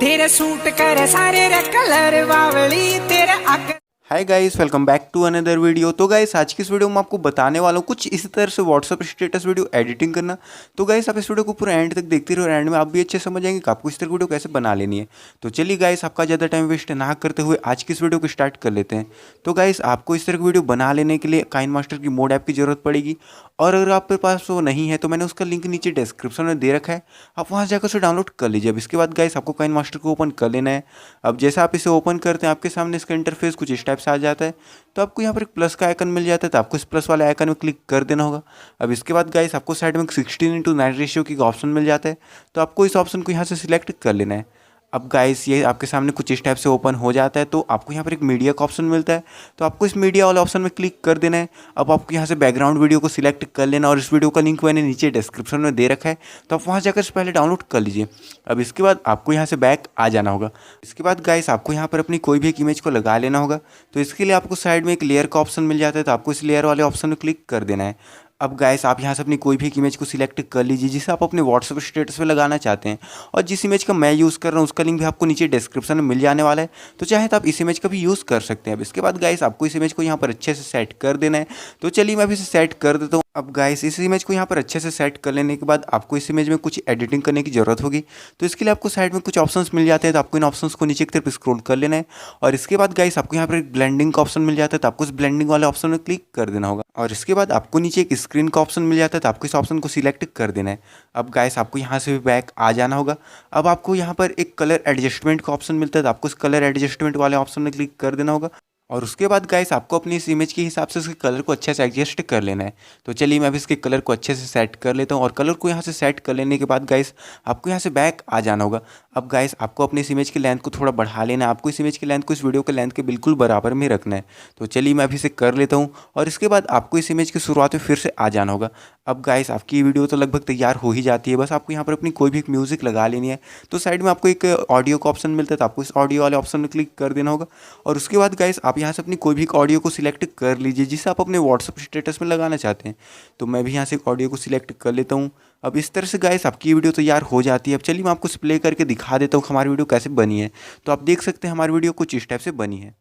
तेरे सूट करे सारे रे कलर बावली तेरे अग। Hi guys, welcome back to another video. तो गाइस आज की इस वीडियो में आपको बताने वाला हूँ कुछ इसी तरह से व्हाट्सअप स्टेटस वीडियो एडिटिंग करना। तो गाइस आप इस वीडियो को पूरा एंड तक देखते रहो, एंड में आप भी अच्छे समझ जाएंगे कि आपको इस तरह की वीडियो कैसे बना लेनी है। तो चलिए गाइस, आपका ज़्यादा टाइम वेस्ट ना करते हुए आज की इस वीडियो को स्टार्ट कर लेते हैं। तो गाइस आपको इस तरह की वीडियो बना लेने के लिए काइनमास्टर की मोड ऐप की जरूरत पड़ेगी, और अगर आपके पास वो नहीं है तो मैंने उसका लिंक नीचे डिस्क्रिप्शन में दे रखा है, आप वहाँ जाकर उसे डाउनलोड कर लीजिए। अब इसके बाद गाइस आपको काइनमास्टर को ओपन कर लेना है। अब जैसा आप इसे ओपन करते हैं आपके सामने इसका इंटरफेस कुछ इस टाइप से आ जाता है। तो आपको यहाँ पर एक प्लस का आइकन मिल जाता है, तो आपको इस प्लस वाले आइकन में क्लिक कर देना होगा। अब इसके बाद गाइस आपको साइड में 16:9 रेशियो की ऑप्शन मिल जाता है, तो आपको इस ऑप्शन को यहाँ से सिलेक्ट कर लेना है। अब गाइस ये आपके सामने कुछ इस टाइप से ओपन हो जाता है, तो आपको यहाँ पर एक मीडिया का ऑप्शन मिलता है, तो आपको इस मीडिया वाले ऑप्शन में क्लिक कर देना है। अब आपको यहाँ से बैकग्राउंड वीडियो को सिलेक्ट कर लेना, और इस वीडियो का लिंक मैंने नीचे डिस्क्रिप्शन में दे रखा है, तो आप वहाँ जाकर इसे पहले डाउनलोड कर लीजिए। अब इसके बाद आपको यहाँ से बैक आ जाना होगा। इसके बाद गाइस आपको यहाँ पर अपनी कोई भी एक इमेज को लगा लेना होगा। तो इसके लिए आपको साइड में एक लेयर का ऑप्शन मिल जाता है, तो आपको इस लेयर वाले ऑप्शन में क्लिक कर देना है। अब गाइस आप यहाँ से अपनी कोई भी एक इमेज को सिलेक्ट कर लीजिए जिसे आप अपने व्हाट्सएप स्टेटस पे लगाना चाहते हैं, और जिस इमेज का मैं यूज़ कर रहा हूँ उसका लिंक भी आपको नीचे डिस्क्रिप्शन में मिल जाने वाला है, तो चाहे तो आप इस इमेज का भी यूज़ कर सकते हैं। अब इसके बाद गाइस आपको इस इमेज को यहाँ पर अच्छे से सेट कर देना है। तो चलिए मैं अभी इसे सेट कर देता हूँ। अब गाइस इस इमेज को यहाँ पर अच्छे से सेट कर लेने के बाद आपको इस इमेज में कुछ एडिटिंग करने की ज़रूरत होगी। तो इसके लिए आपको साइड में कुछ ऑप्शंस मिल जाते हैं, तो आपको इन ऑप्शंस को नीचे की तरफ स्क्रॉल कर लेना है। और इसके बाद गाइस आपको यहाँ पर एक ब्लेंडिंग का ऑप्शन मिल जाता है, तो आपको इस ब्लेंडिंग वाले ऑप्शन में क्लिक कर देना होगा। और इसके बाद आपको नीचे एक स्क्रीन का ऑप्शन मिल जाता है, तो आपको इस ऑप्शन को सिलेक्ट कर देना है। अब गाइस आपको यहाँ से भी बैक आ जाना होगा। अब आपको यहाँ पर एक कलर एडजस्टमेंट का ऑप्शन मिलता है, तो आपको इस कलर एडजस्टमेंट वाले ऑप्शन में क्लिक कर देना होगा। और उसके बाद गाइस आपको अपनी इस इमेज के हिसाब से इसके कलर को अच्छे से एडजस्ट कर लेना है। तो चलिए मैं अभी इसके कलर को अच्छे से सेट कर लेता हूँ, और कलर को यहाँ से सेट कर लेने के बाद गाइस आपको यहाँ से बैक आ जाना होगा। अब गाइस आपको अपनी इस इमेज की लेंथ को थोड़ा बढ़ा लेना है, आपको इस इमेज की लेंथ को इस वीडियो के लेंथ के बिल्कुल बराबर में रखना है। तो चलिए मैं अभी इसे कर लेता हूँ, और इसके बाद आपको इस इमेज की शुरुआत में फिर से आ जाना होगा। अब गाइस आपकी वीडियो तो लगभग तैयार हो ही जाती है, बस आपको यहाँ पर अपनी कोई भी एक म्यूज़िक लगा लेनी है। तो साइड में आपको एक ऑडियो का ऑप्शन मिलता है, तो आपको इस ऑडियो वाले ऑप्शन में क्लिक कर देना होगा। और उसके बाद गाइस आप यहाँ से अपनी कोई भी ऑडियो को सिलेक्ट कर लीजिए जिसे आप अपने व्हाट्सएप स्टेटस में लगाना चाहते हैं। तो मैं भी यहाँ से एक ऑडियो को सिलेक्ट कर लेता हूँ। अब इस तरह से गाइस आपकी वीडियो तैयार हो जाती है। अब चलिए मैं आपको प्ले करके दिखा देता हूँ हमारी वीडियो कैसे बनी है। तो आप देख सकते हैं हमारी वीडियो कुछ इस टाइप से बनी है।